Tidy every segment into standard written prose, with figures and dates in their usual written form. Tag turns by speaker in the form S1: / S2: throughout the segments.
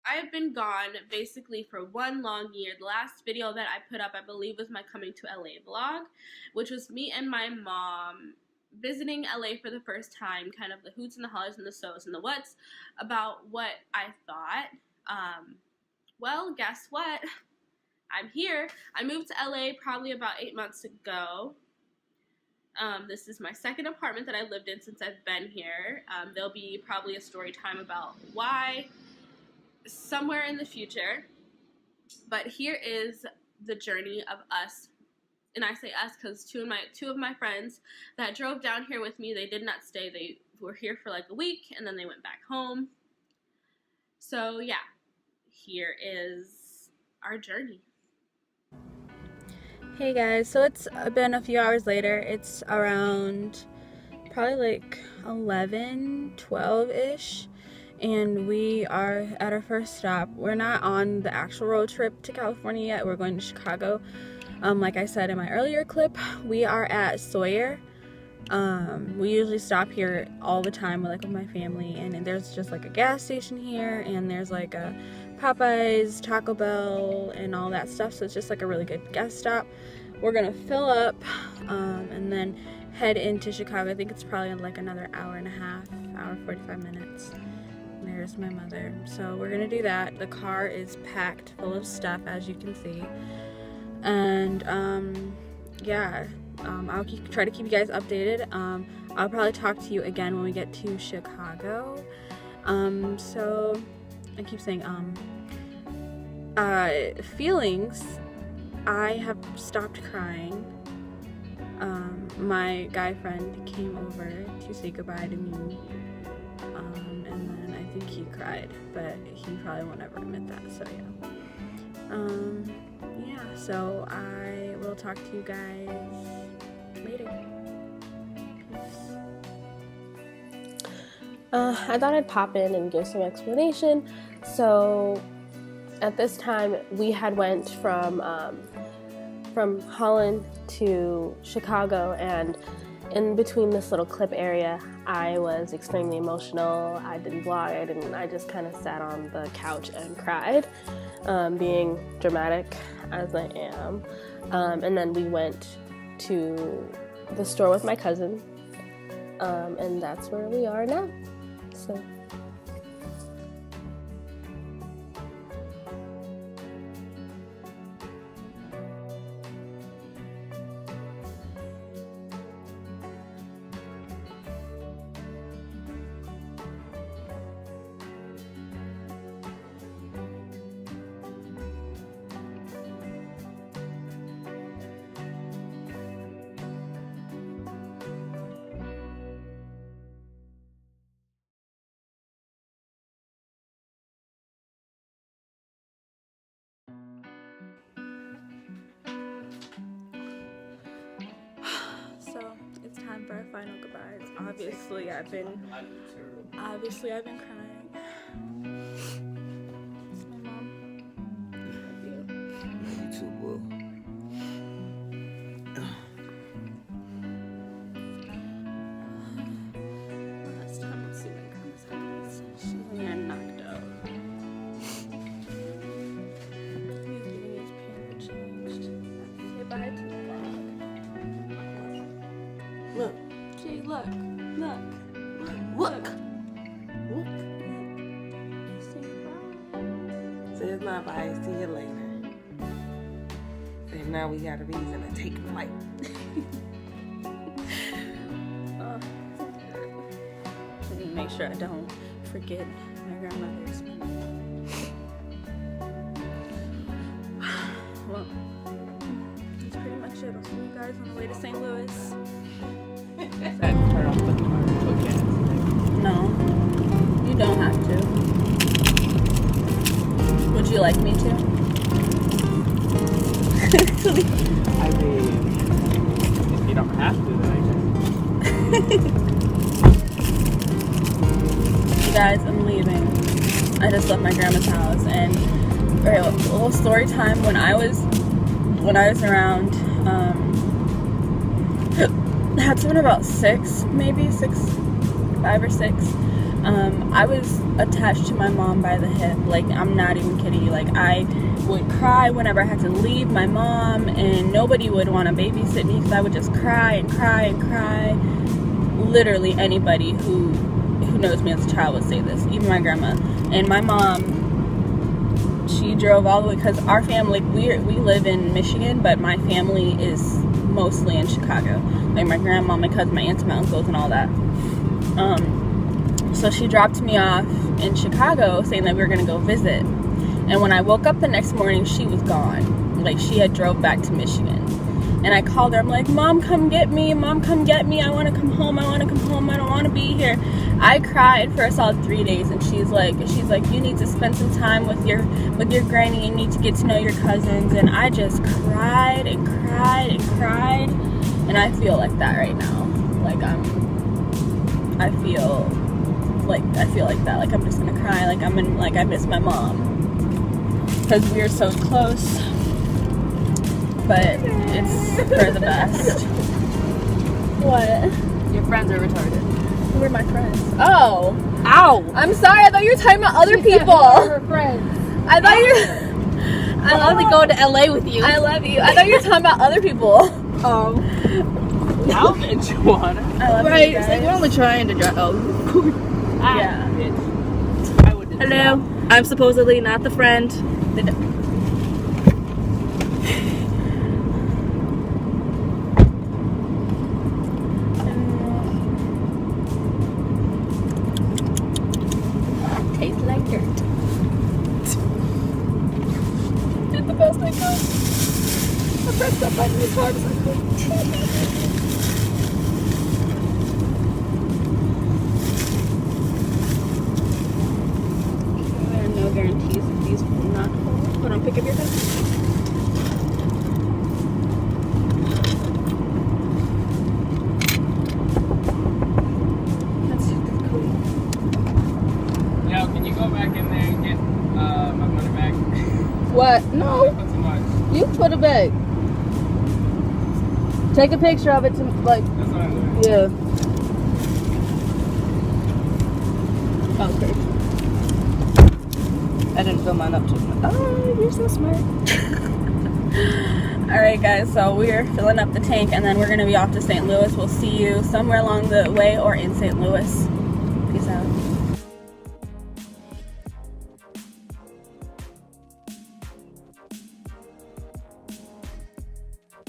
S1: I have been gone basically for 1 long year. The last video that I put up, I believe, was my coming to LA vlog, which was me and my mom visiting LA for the first time, kind of the hoots and the hollers and the so's and the whats about what I thought. Well, guess what? I'm here. I moved to LA probably about 8 months ago. This is my second apartment that I lived in since I've been here. There'll be probably a story time about why somewhere in the future. But here is the journey of us. And I say us because two of my friends that drove down here with me, they did not stay. They were here for like a week and then they went back home. So yeah, here is our journey.
S2: Hey guys, so it's been a few hours later. It's around probably like 11, 12-ish, and we are at our first stop. We're not on the actual road trip to California yet. We're going to Chicago. Like I said in my earlier clip, we are at Sawyer. We usually stop here all the time with my family, and there's just like a gas station here, and there's like a Popeyes, Taco Bell, and all that stuff, so it's just like a really good gas stop. We're gonna fill up and then head into Chicago. I think it's probably like another hour and a half, hour 45 minutes. And there's my mother. So we're gonna do that. The car is packed full of stuff, as you can see, and yeah, I'll try to keep you guys updated. I'll probably talk to you again when we get to Chicago. So I keep saying feelings. I have stopped crying. My guy friend came over to say goodbye to me, and then I think he cried, but he probably won't ever admit that, so yeah, so I will talk to you guys later. Peace.
S3: I thought I'd pop in and give some explanation. So at this time we had went from Holland to Chicago, and in between this little clip area I was extremely emotional. I didn't vlog, I just kind of sat on the couch and cried, being dramatic as I am. And then we went to the store with my cousin, and that's where we are now. So
S2: it's time for our final goodbyes. Obviously I've been crying. It's my mom. Love you.
S4: You too, boo.
S2: Last time I see my grandma's house, she's in there knocked out. He's getting his piano changed. Say bye to the vlog.
S4: Look.
S2: Gee, look.
S4: Look.
S2: Say bye.
S4: So it's not bye. See you later. And now we got a reason to take flight.
S2: Make sure I don't forget my grandmother's name. Well, that's pretty much it. I'll see you guys on the way to St. Louis.
S5: Turn off the car. Okay.
S2: No, you don't have to. Would you like me to?
S5: I mean, if you don't have to, then I guess.
S2: Guys, I'm leaving. I just left my grandma's house, and a little story time. When I was around, I had to been about 5 or 6. I was attached to my mom by the hip. Like, I'm not even kidding you. Like, I would cry whenever I had to leave my mom, and nobody would want to babysit me because I would just cry and cry and cry. Literally anybody who knows me as a child would say this, even my grandma. And my mom, she drove all the way, because our family, we live in Michigan, but my family is mostly in Chicago. Like my grandma, my cousin, my aunts, my uncles, and all that. So she dropped me off in Chicago saying that we were going to go visit. And when I woke up the next morning, she was gone. Like, she had drove back to Michigan. And I called her. I'm like, Mom, come get me. Mom, come get me. I want to come home. I want to come home. I don't want to be here. I cried for a solid 3 days. And she's like, you need to spend some time with your granny. You need to get to know your cousins. And I just cried and cried and cried. And I feel like that right now. Like, I feel like that. Like, I'm just gonna cry. Like, I miss my mom, because we're so close. But it's for the best. What?
S3: Your friends are retarded.
S2: Who are my friends? Oh.
S3: Ow!
S2: I'm sorry. I thought you were talking about other people.
S3: Her friends.
S2: I thought you.
S3: I love to go to LA with you.
S2: I love you. I thought you were talking about other people.
S3: Oh.
S5: I'll get you one.
S2: I love
S3: Right.
S2: you
S3: It's
S2: guys.
S3: like we're only trying to drive. Oh.
S2: Yeah.
S5: Bitch. I would do
S3: Hello. I'm supposedly not the friend.
S2: Tastes like dirt. Did the best I could. I pressed that button as hard as I could. There are no guarantees that these will not hold. Hold on, pick up your pen. That's cool.
S5: Yo, can you go back in there and get my money back?
S3: What? No.
S5: Not too much.
S3: You put it back. Take a picture of it to like.
S5: That's what I'm doing.
S3: Yeah.
S2: Okay.
S3: I didn't fill mine up too much.
S2: Oh, you're so smart. Alright guys, so we're filling up the tank and then we're going to be off to St. Louis. We'll see you somewhere along the way or in St. Louis. Peace out.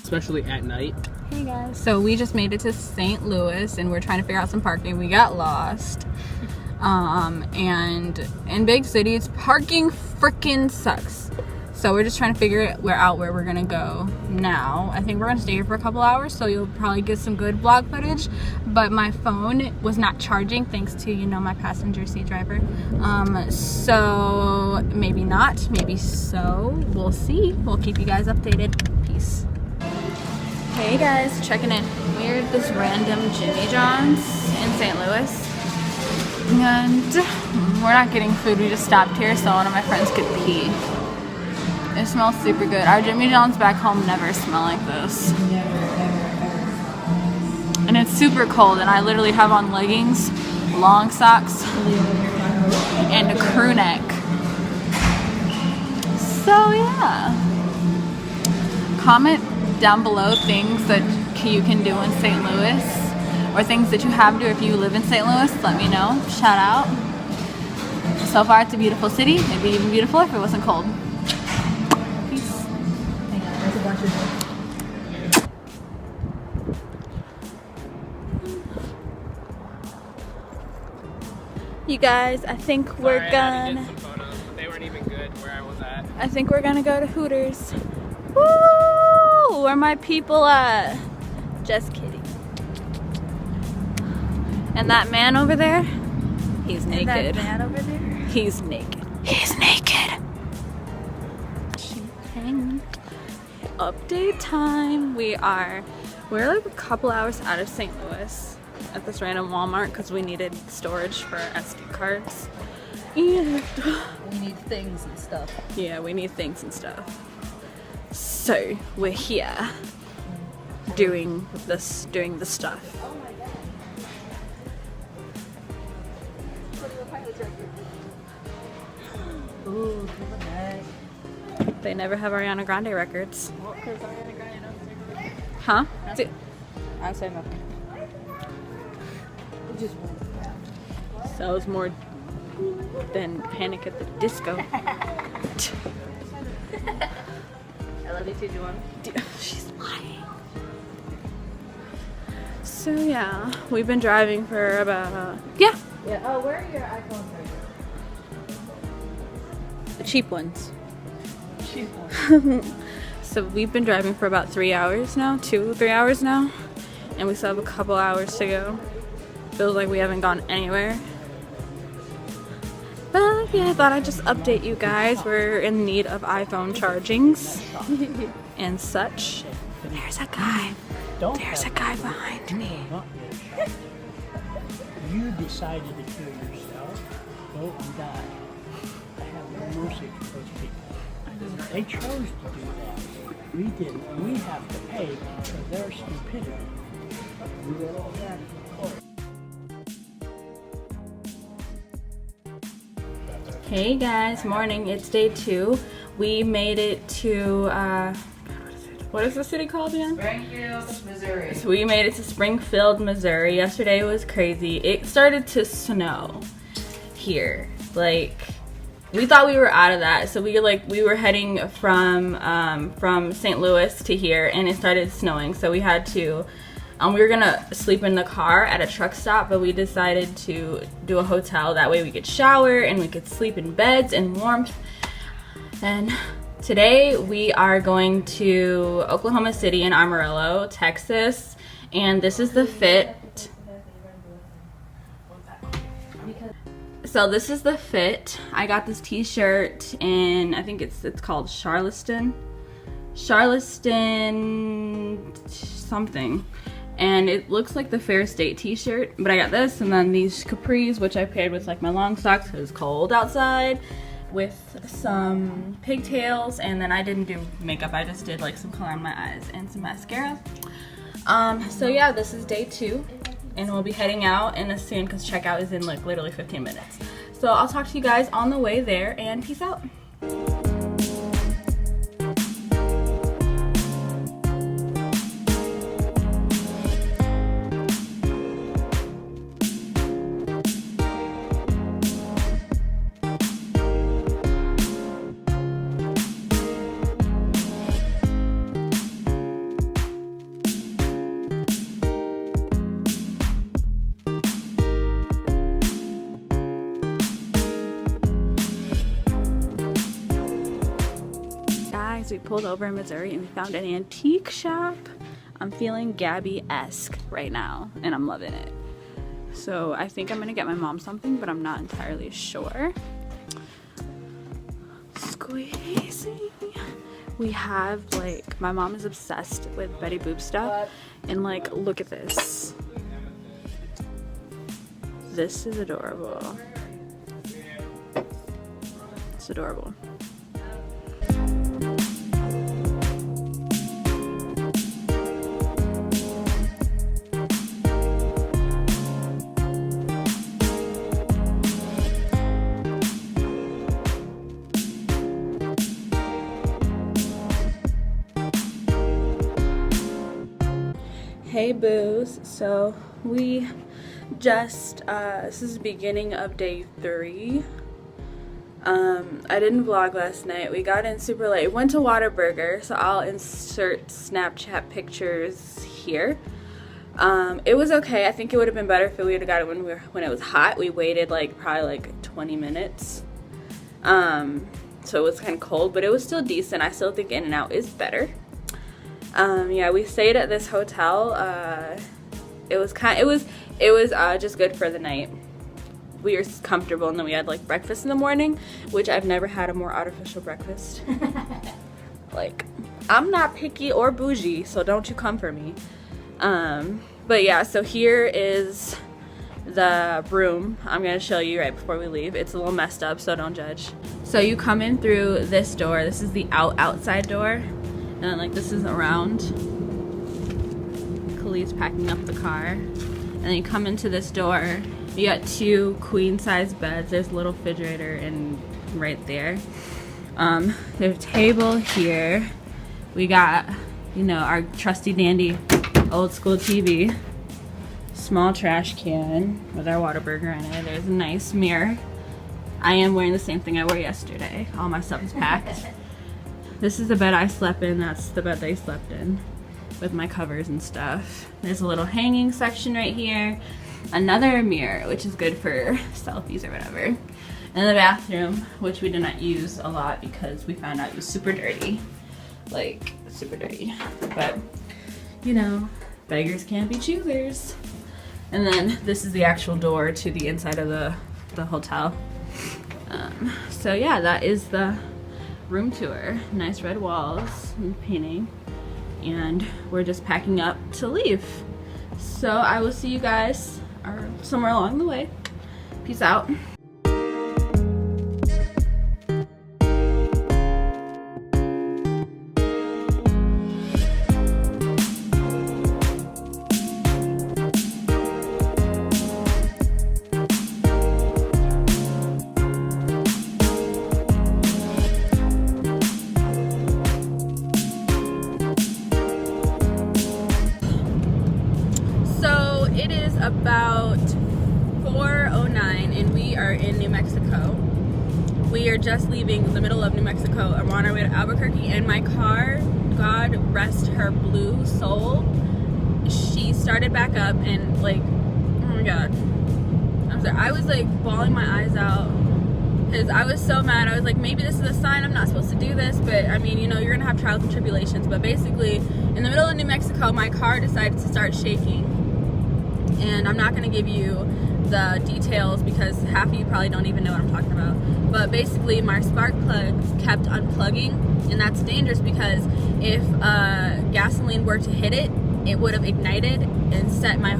S5: Especially at night.
S2: Hey guys. So we just made it to St. Louis and we're trying to figure out some parking. We got lost. And in big cities, parking freaking sucks. So we're just trying to figure out where we're gonna go now. I think we're gonna stay here for a couple hours, so you'll probably get some good vlog footage. But my phone was not charging thanks to, you know, my passenger seat driver. So maybe not, maybe so. We'll see. We'll keep you guys updated. Peace. Hey guys, checking in. We're at this random Jimmy John's in St. Louis. And we're not getting food, we just stopped here so one of my friends could pee. It smells super good. Our Jimmy John's back home never smell like this. And it's super cold and I literally have on leggings, long socks, and a crew neck. So yeah. Comment down below things that you can do in St. Louis. Or things that you have to do if you live in St. Louis, let me know. Shout out. So far, it's a beautiful city. It'd be even beautiful if it wasn't cold. Peace. You guys, I think we're
S5: Sorry, I had to get some photos, but they weren't even good where I was at.
S2: I think we're gonna go to Hooters. Woo! Where my people at? Just kidding. And that man over there, he's naked.
S1: And that man over there?
S2: He's naked. He's naked. Update time. We're like a couple hours out of St. Louis at this random Walmart because we needed storage for our SD cards. And
S3: We need things and stuff.
S2: yeah, we need things and stuff. So we're here doing the stuff.
S5: Ooh, good night.
S2: They never have Ariana Grande records.
S5: Well, because Ariana Grande knows.
S2: Huh?
S5: I say nothing. It just
S2: Sells more than Panic at the Disco.
S3: I love you too, Juwan.
S2: She's lying. So yeah, we've been driving for about
S3: Yeah. Oh, where are your iPhones?
S2: the cheap ones.
S5: cheap one.
S2: So we've been driving for about 3 hours now, 2-3 hours now, and we still have a couple hours to go. Feels like we haven't gone anywhere. But yeah, I thought I'd just update you guys. We're in need of iPhone chargings and such. There's a guy. There's a guy behind me.
S6: You decided to kill yourself. Go and die. I have no mercy for those people. They chose to do that. We didn't. We have to pay for their stupidity.
S2: Hey guys, morning. It's day 2. We made it to, what is the city called again?
S4: Springfield, Missouri.
S2: So we made it to Springfield, Missouri. Yesterday was crazy. It started to snow here. Like, we thought we were out of that. So we were heading from St. Louis to here, and it started snowing. So we had to, we were gonna sleep in the car at a truck stop, but we decided to do a hotel. That way we could shower and we could sleep in beds in warmth. And today we are going to Oklahoma City and Amarillo, Texas, and this is the fit. So this is the fit. I got this t-shirt in, I think it's called Charleston something. And it looks like the Fair State t-shirt, but I got this and then these capris, which I paired with like my long socks because it's cold outside, with some pigtails, and then I didn't do makeup. I just did like some color on my eyes and some mascara. So yeah, this is day 2, and we'll be heading out in soon because checkout is in like literally 15 minutes. So I'll talk to you guys on the way there, and peace out. We pulled over in Missouri and we found an antique shop. I'm feeling Gabby-esque right now and I'm loving it. So I think I'm gonna get my mom something, but I'm not entirely sure. Squeezing. We have like, my mom is obsessed with Betty Boop stuff, and like, look at this. This is adorable. It's adorable. Hey boos, so we just, this is the beginning of day 3. I didn't vlog last night. We got in super late. Went to Whataburger, so I'll insert Snapchat pictures here. It was okay. I think it would have been better if we would have got it when it was hot. We waited like probably like 20 minutes. So it was kind of cold, but it was still decent. I still think In-N-Out is better. Yeah, we stayed at this hotel. It was just good for the night. We were comfortable, and then we had like breakfast in the morning, which I've never had a more artificial breakfast. Like, I'm not picky or bougie, so don't you come for me. But yeah, so here is the room. I'm gonna show you right before we leave. It's a little messed up, so don't judge. So you come in through this door. This is the outside door. And then like this is around. Khalid's packing up the car. And then you come into this door. You got 2 queen size beds. There's a little refrigerator and right there. There's a table here. We got, you know, our trusty dandy old school TV. Small trash can with our Whataburger in it. There's a nice mirror. I am wearing the same thing I wore yesterday. All my stuff is packed. This is the bed I slept in. That's the bed they slept in with my covers and stuff. There's a little hanging section right here. Another mirror, which is good for selfies or whatever. And the bathroom, which we did not use a lot because we found out it was super dirty. Like, super dirty. But, you know, beggars can't be choosers. And then this is the actual door to the inside of the hotel. So yeah, that is the room tour. Nice red walls and painting. And we're just packing up to leave. So I will see you guys somewhere along the way. Peace out. It is about 4:09 and we are in New Mexico. We are just leaving the middle of New Mexico. I'm on our way to Albuquerque, and my car, God rest her blue soul, she started back up and like, oh my God. I'm sorry, I was like bawling my eyes out because I was so mad. I was like, maybe this is a sign I'm not supposed to do this, but I mean, you know, you're gonna have trials and tribulations. But basically, in the middle of New Mexico, my car decided to start shaking. And I'm not going to give you the details because half of you probably don't even know what I'm talking about. But basically my spark plugs kept unplugging, and that's dangerous because if gasoline were to hit it, it would have ignited and set my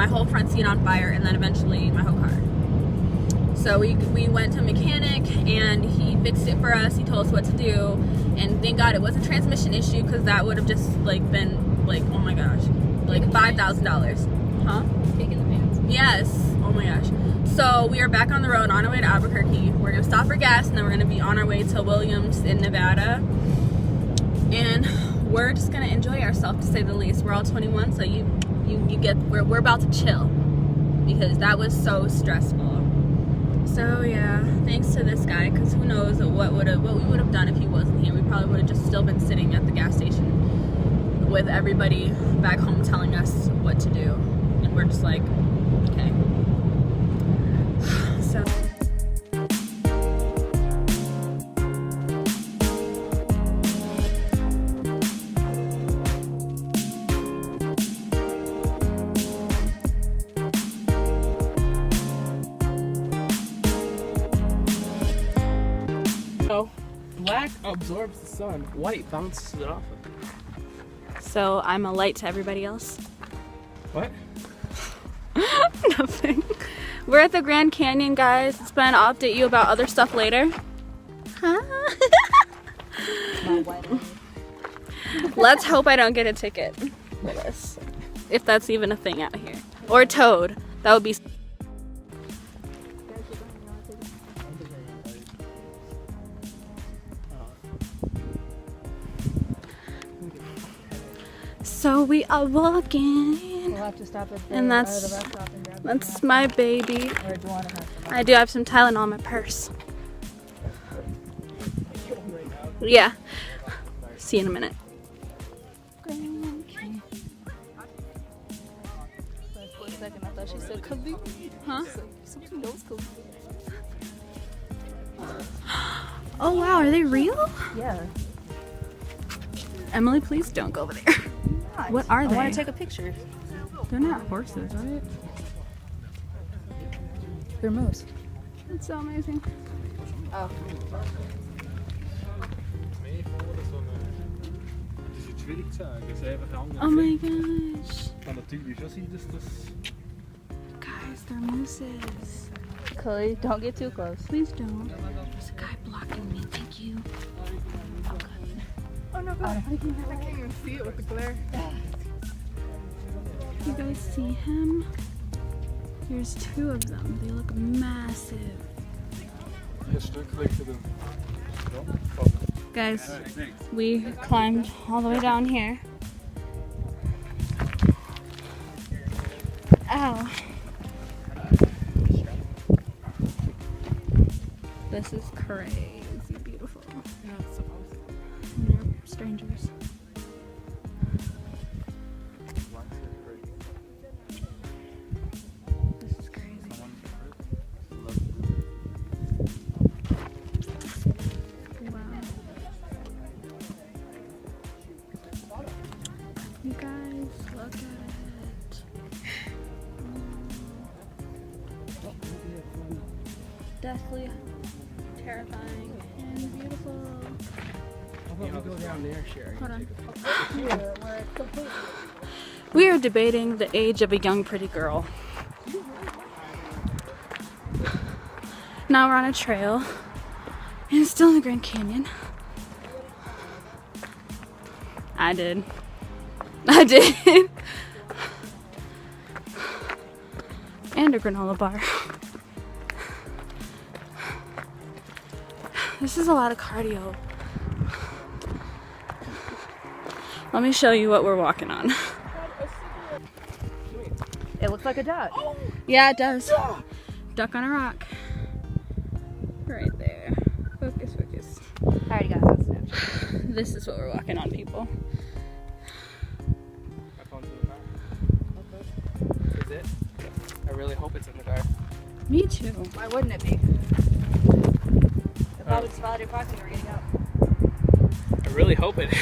S2: whole front seat on fire, and then eventually my whole car. So we went to a mechanic and he fixed it for us. He told us what to do, and thank God it was a transmission issue because that would have just like been like, oh my gosh, like $5,000. Huh?
S1: Taking the pants.
S2: Yes. Oh my gosh. So we are back on the road on our way to Albuquerque. We're gonna stop for gas and then we're gonna be on our way to Williams in Nevada. And we're just gonna enjoy ourselves, to say the least. We're all 21, so you get we're about to chill because that was so stressful. So yeah, thanks to this guy, because who knows what we would have done if he wasn't here. We probably would have just still been sitting at the gas station with everybody back home telling us what to do, and we're just like, okay. So
S5: So, black absorbs the sun, white bounces it off of it.
S2: So I'm a light to everybody else.
S5: What?
S2: Nothing. We're at the Grand Canyon, guys. It's been, I'll update you about other stuff later. Huh? Let's hope I don't get a ticket for this. If that's even a thing out here. Or towed. That would be... So we are walking.
S3: We'll have to stop at
S2: And that's my baby. I do have some Tylenol in my purse. Yeah. See you in a minute.
S3: For a second, I thought she said Khalid.
S2: Huh?
S3: Something else, Khalid.
S2: Oh wow, are they real?
S3: Yeah.
S2: Emily, please don't go over there. What are they?
S3: I want to take a picture.
S2: They're not horses, right?
S3: They're moose.
S2: That's so amazing.
S3: Oh.
S2: Oh my gosh.
S7: Guys, they're mooses.
S3: Chloe, don't get too close.
S2: Please don't.
S7: There's a guy blocking me. Thank you.
S2: Oh no, God. I can't even see it with the glare. You guys see him? There's two of them. They look massive. Guys, we climbed all the way down here. Ow. This is crazy beautiful. They're strangers. This is crazy. Wow. You guys, look at it. Deathly terrifying and beautiful.
S6: How about we go down there, Sherry?
S2: Hold on. We are debating the age of a young pretty girl. Now we're on a trail and it's still in the Grand Canyon. I did. And a granola bar. This is a lot of cardio. Let me show you what we're walking on.
S3: It looks like a duck.
S2: Yeah, it does. Duck on a rock. Right there. Focus, focus.
S3: I already got that Snapchat.
S2: This is what we're walking on, people.
S5: My phone's in the car. Is it? I really hope it's in the car.
S2: Me too.
S3: Why wouldn't it be? The public's valid parking are getting up.
S5: I really hope it is.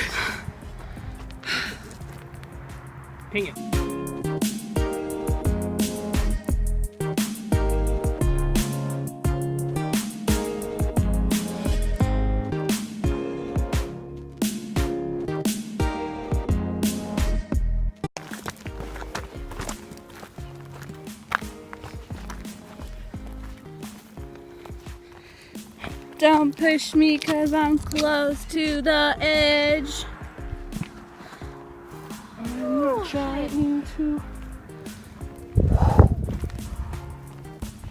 S5: Ping it.
S2: Don't push me 'cause I'm close to the edge. I'm trying to.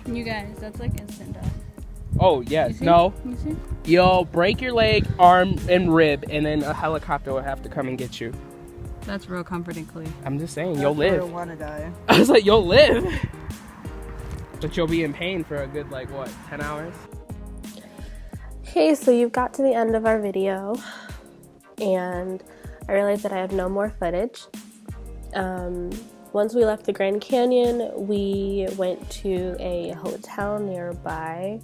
S2: You guys, that's like instant death.
S5: Oh,
S2: You
S5: yes.
S2: see?
S5: No.
S2: You see?
S5: You'll break your leg, arm, and rib, and then a helicopter will have to come and get you.
S2: That's real comforting, Clee.
S5: I'm just saying, you'll live.
S4: want to die.
S5: I was like, you'll live. But you'll be in pain for a good, 10 hours?
S3: Okay, so you've got to the end of our video, and I realized that I have no more footage. Once we left the Grand Canyon, we went to a hotel nearby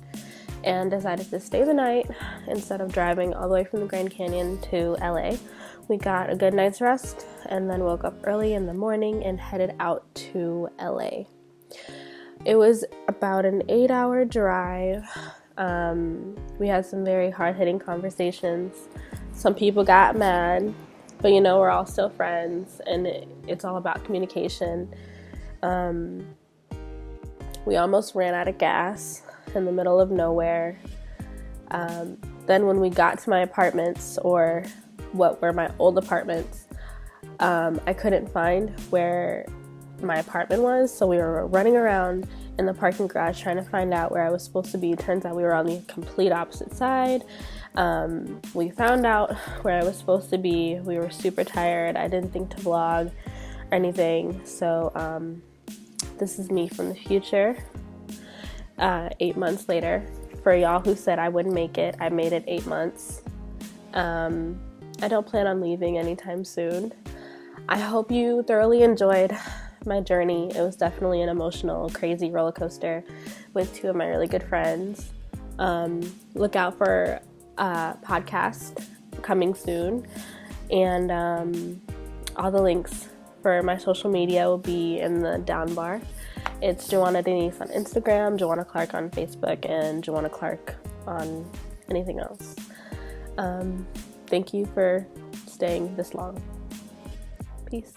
S3: and decided to stay the night instead of driving all the way from the Grand Canyon to LA. We got a good night's rest and then woke up early in the morning and headed out to LA. It was about an 8-hour drive. We had some very hard-hitting conversations. Some people got mad, but we're all still friends, and it's all about communication. We almost ran out of gas in the middle of nowhere. Then when we got to my apartments, or what were my old apartments, I couldn't find where my apartment was, so we were running around in the parking garage trying to find out where I was supposed to be. Turns out we were on the complete opposite side. We found out where I was supposed to be. We were super tired. I didn't think to vlog or anything, so this is me from the future. 8 months later. For y'all who said I wouldn't make it, I made it 8 months. I don't plan on leaving anytime soon. I hope you thoroughly enjoyed my journey. It was definitely an emotional, crazy roller coaster with two of my really good friends. Look out for a podcast coming soon, and all the links for my social media will be in the down bar. It's Joanna Denise on Instagram, Joanna Clark on Facebook, and Joanna Clark on anything else. Thank you for staying this long. Peace.